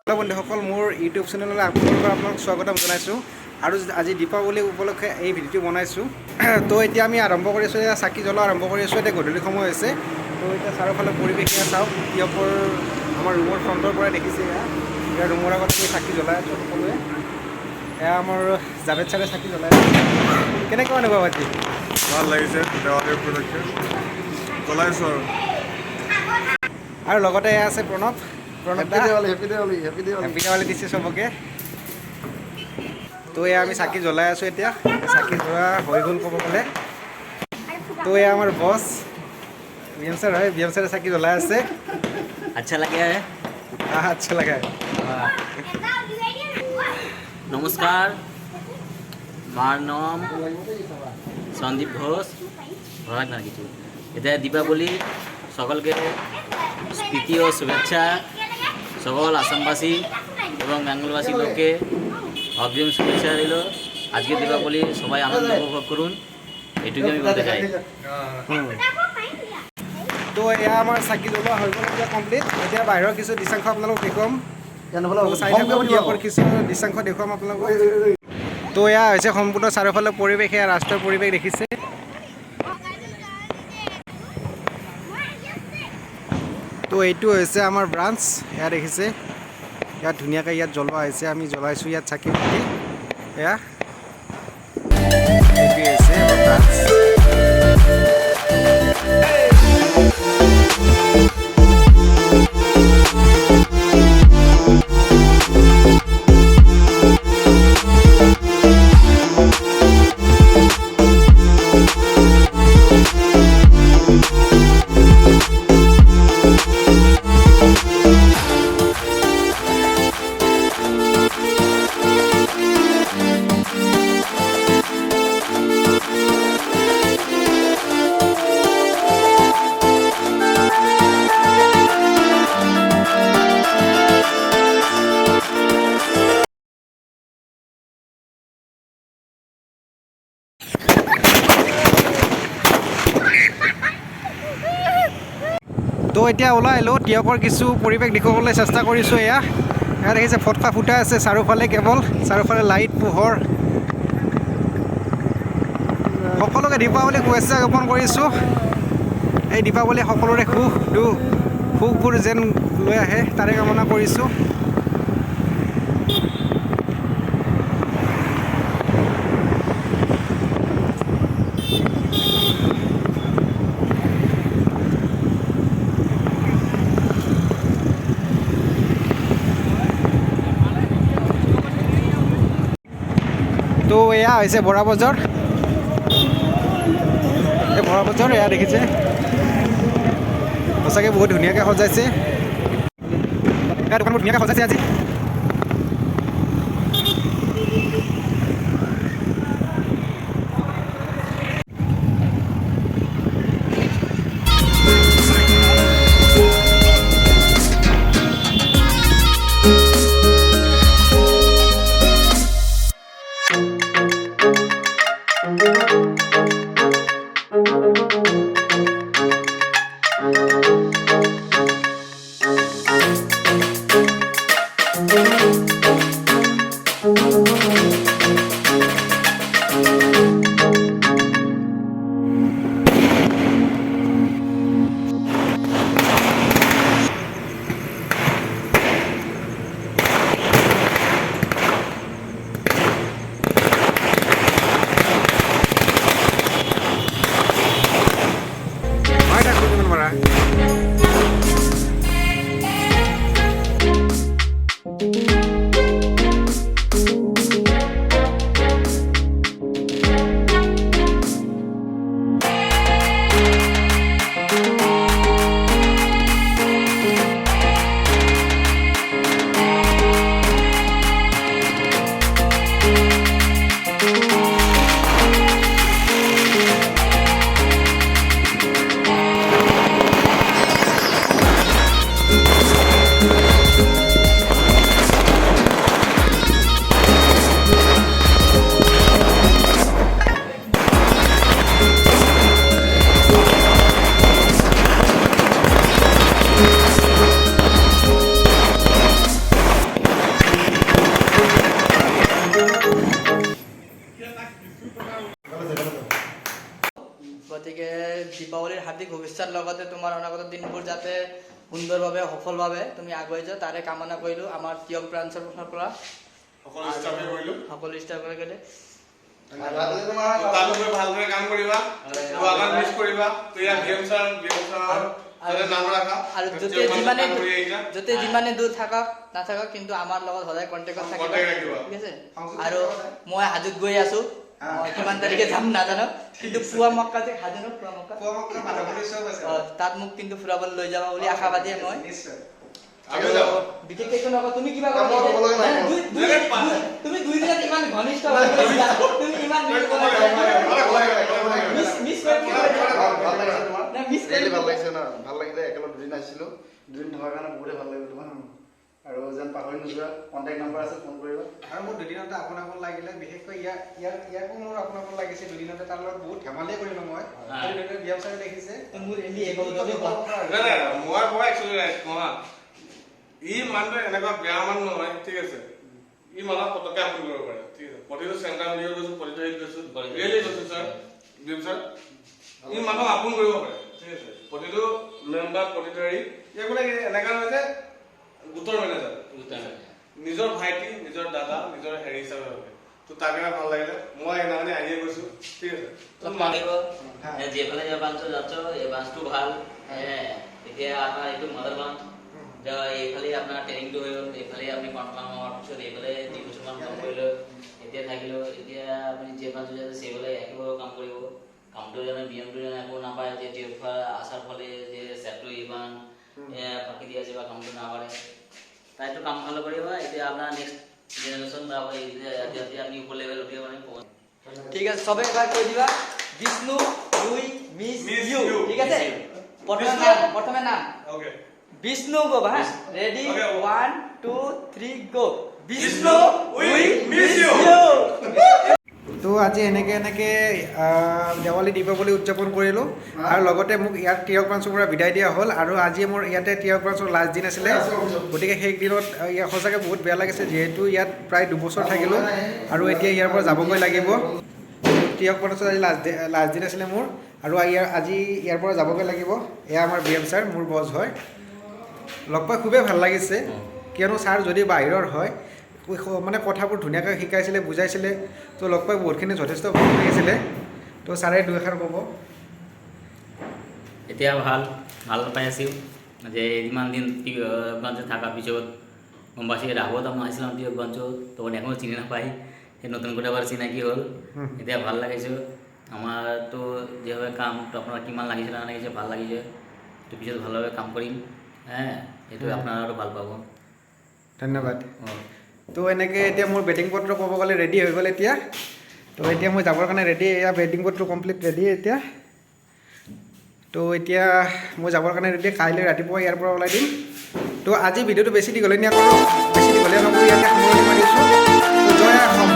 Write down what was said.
Hello' বন্ধুসকল, মোৰ YouTube চেনেললৈ আপোনালোকক স্বাগতম জনাইছোঁ। আৰু আজি দীপাৱলী উপলক্ষে এই ভিডিঅ'টো বনাইছোঁ। তো এতিয়া আমি আৰম্ভ কৰিছোঁ, চাকি জ্বলোৱা আৰম্ভ কৰিছোঁ। এতিয়া গধূলি সময় হৈছে। তো এতিয়া চাৰিওফালে পৰিৱেশ চাওক। টিয়কৰ আমাৰ ৰুমৰ ফ্ৰণ্টৰ পৰা দেখিছে। এতিয়া ৰুমৰ আগত আমি চাকি জ্বলাই আছোঁ সকলোৱে। এয়া আমাৰ জাভেদ ছাৰে চাকি জ্বলাই আছে। কেনেকুৱা অনুভৱ আজি? ভাল লাগিছে, দেৱালী উপলক্ষে জ্বলাইছোঁ আৰু লগতে এয়া আছে প্ৰণৱ দা। হেপী দেৱালী দিছে চবকে। তো এয়া আমি চাকি জ্বলাই আছোঁ। এতিয়া চাকি জ্বলা হৈ গ'ল ক'ব গ'লে। তো এয়া আমাৰ বছ বিএম ছাৰ হয়। বিএম ছাৰে চাকি জ্বলাই আছে। अच्छा लगे है। আচ্ছা লাগে। নমস্কাৰ, মাৰ নাম সন্দীপ ঘোষ। ভাগ না কিছু এটা দীপাবলি সকলকে প্রীতি ও শুভেচ্ছা। সকল আসামবাসী এবং বেঙ্গলবাসী লোককে অগ্রিম শুভেচ্ছা রইল। আজকে দীপাবলি সবাই আনন্দ উপভোগ করুন, এটুকু আমি বলতে চাই। তো এয়া আমাৰ চাকি জ্বলোৱা হৈ গ'ল এতিয়া কমপ্লিট। এতিয়া বাহিৰৰ কিছু দৃশ্যাংশ আপোনালোকক দেখুৱাম। চাই থাকক, টিয়কৰ কিছু দৃশ্যাংশ দেখুৱাম আপোনালোকক। তো এয়া হৈছে সম্পূৰ্ণ চাৰিওফালে পৰিৱেশ। এয়া ৰাষ্ট্ৰীয় পৰিৱেশ দেখিছে। তো এইটো হৈছে আমাৰ ব্ৰাঞ্চ। এয়া দেখিছে, ইয়াত ধুনীয়াকৈ ইয়াত জ্বলোৱা হৈছে। আমি জ্বলাইছোঁ ইয়াত চাকি পুতি। এয়া এইটোৱে হৈছে আমাৰ ব্ৰাঞ্চ। তো এতিয়া ওলাই আহিলোঁ, টিয়কৰ কিছু পৰিৱেশ দেখুৱাবলৈ চেষ্টা কৰিছোঁ। এয়া দেখিছে ফটকা ফুটাই আছে চাৰিওফালে, কেৱল চাৰিওফালে লাইট পোহৰ। সকলোকে দীপাৱলী শুভেচ্ছা জ্ঞাপন কৰিছোঁ। এই দীপাৱলী সকলোৰে সুখবোৰ যেন লৈ আহে তাৰে কামনা কৰিছোঁ। তো এয়া হৈছে বৰা বজাৰ। এই বৰা বজাৰ এয়া দেখিছে, সঁচাকৈ বহুত ধুনীয়াকৈ সজাইছে। এয়া দোকানবোৰ ধুনীয়াকৈ সজাইছে আজি। হাৰ্দিক শুভেচ্ছাৰ লগতে তোমাৰ অনাগত দিনবোৰ যাতে সুন্দৰভাৱে সফলভাৱে তুমি আগুৱাই যোৱা তাৰে কামনা কৰিলোঁ আমাৰ টিয়ক ব্ৰাঞ্চৰ পৰা সকলো ষ্টাফে কৰিলোঁ। সকলো ষ্টাফে গ'লে তালৈ ভালদৰে কাম কৰিবা, আমাক মিছ কৰিবা। তো ইয়াত গেম ছাৰ নাম ৰাখা আৰু য'তে যিমানে দূৰ থাকক নাথাকক কিন্তু আমাৰ লগত সদায় কণ্টেক্টত থাকিব, ঠিক আছে। আৰু মই হাজোত গৈ আছোঁ, কিমান তাৰিখে যাম নাজানো, কিন্তু পুৱা মক্কা যে হাজো ন পুৱা মক্কা তাত মোক কিন্তু ফুৰাবলৈ লৈ যাবা বুলি আশাবাদী মই। বিশেষকৈ একো নকওঁ, তুমি কিবা তুমি দুই দিনত ইমান ঘনিষ্ঠ তুমি ইমান ভাল লাগিলে একেলগে দুদিন আহিছিলোঁ, দুদিন থকাৰ কাৰণে বহুতে ভাল লাগিলে তোমাৰ আৰু যেন পাহৰি নোযোৱা। কণ্টেক্ট নম্বৰ আছে, ফোন কৰিবা। আৰু মোৰ দুদিনতে আপোন লাগিলে, বিশেষকৈ ইয়াকো মোৰ আপোন লাগিছে দুদিনতে। তাৰ লগত বহুত ধেমালিয়ে কৰিলোঁ মই, ব্যায়াম চাৰে দেখিছে মোৰ এলি মই ই মানুহটো এনেকুৱা বেয়া মানুহ নহয়, ঠিক আছে। ই মানুহক পটককৈ আপোন কৰিব পাৰে, ঠিক আছে। প্ৰতিটো চেণ্টাৰ মিডিয়াত গৈছোঁ, প্ৰতিটো হেৰিত গৈছোঁ, ৰিয়েলি গৈছোঁ ছাৰ, দিম ছাৰ। ই মানুহক আপোন কৰিব পাৰে, ঠিক আছে। প্ৰতিটো মেম্বাৰ, প্ৰতিটো হেৰি এইবিলাক এনেকুৱা নহয় যে গোটৰ মেনেজাৰ, নিজৰ ভাইটি, নিজৰ দাদা, নিজৰ হেৰি হিচাপে ভাবে। তো তাৰ কাৰণে ভাল লাগিলে। মই সেইদিনাখনি আহিয়ে গৈছোঁ, ঠিক আছে। যেফালে যে ব্ৰাঞ্চ যাচ্ছ এই ব্ৰাঞ্চটো ভাল। এতিয়া আপোনাৰ এইটো মাদাৰ ব্ৰাঞ্চ, এইফালে আপোনাৰ ট্ৰেইনিংটো হৈ গ'ল, এইফালে আপুনি কনফাৰ্ম হোৱাৰ পিছত এইফালে যি কিছুমান কাম কৰিলোঁ, এতিয়া থাকিলোঁ। এতিয়া আপুনি যে ব্ৰাঞ্চত যাতে সেইফালে একেবাৰে কাম কৰিব, কামটো যেনে বিএমটো যেনে একো নাপায়, যে টিউফা আসার ফলে যে সেটটো ইমান ফাঁকি দিয়ে আছে বা কামটো নাপারে, তাইতো কাম ভালো করিব। এতিয়া আপনার নেক্সট জেনারেশন বা যাতে আপনি উপর লেভেল উঠিব পারেন। ঠিক আছে, সবে এবার কৈ দিবা বিষ্ণু উই মিস ইউ, ঠিক আছে। প্রথমে নাম ওকে, বিষ্ণু গো ভাই, রেডি, 1 2 3 গো। বিষ্ণু উই মিস ইউ। তো আজি এনেকৈ দেৱালী দীপাৱলী উদযাপন কৰিলোঁ আৰু লগতে মোক ইয়াত টিয়ক ব্ৰাঞ্চৰ পৰা বিদায় দিয়া হ'ল। আৰু আজি মোৰ ইয়াতে টিয়ক ব্ৰাঞ্চৰ লাষ্ট দিন আছিলে, গতিকে সেই দিনত সঁচাকৈ বহুত বেয়া লাগিছে, যিহেতু ইয়াত প্ৰায় 2 বছৰ থাকিলোঁ আৰু এতিয়া ইয়াৰ পৰা যাবগৈ লাগিব। টিয়ক ব্ৰাঞ্চত আজি লাষ্ট দিন আছিলে মোৰ, আৰু আজি ইয়াৰ পৰা যাবগৈ লাগিব। এয়া আমাৰ BM ছাৰ, মোৰ বছ হয়। লগ পাই খুবেই ভাল লাগিছে, কিয়নো ছাৰ যদি বাহিৰৰ হয় মানে কথাবোৰ ধুনীয়াকৈ শিকাইছিলে, বুজাইছিলে। তো লগ পাই বহুতখিনি যথেষ্ট ভাল লাগিছিলে। তো ছাৰে দুই এষাৰ ক'ব। এতিয়া ভাল পাই আছোঁ যে ইমান দিন ব্রাঞ্চে থাকার পিছত গম পাইছি আগত আমি আসলাম টিয়ক ব্রাঞ্চত, তখন এখনও চিনি নাপাই, সেই নতুন করে আবার চিনাকি হল। এতিয়া ভাল লাগিছে। আমার তো যেভাবে কাম তো আপনার কিমান লাগিছে না লাগিছে, ভাল লাগিছে। তো পিছত ভালোভাবে কাম কৰিম, এইটো আপনাৰা আৰও ভাল পাব। ধন্যবাদ। তো এনেকৈ এতিয়া মোৰ বেটিং পত্ৰ ক'ব গ'লে ৰেডি হৈ গ'ল এতিয়া। তো এতিয়া মই যাবৰ কাৰণে ৰেডি, এয়া বেটিং পত্ৰ কমপ্লিট ৰেডি এতিয়া। তো এতিয়া মই যাবৰ কাৰণে ৰেডি, কাইলৈ ৰাতিপুৱা ইয়াৰ পৰা ওলাই দিম। তো আজি ভিডিঅ'টো বেছি দীঘলীয়া নকৰোঁ, ইয়াতে সামৰণি মাৰিছোঁ। তো জয় অসম।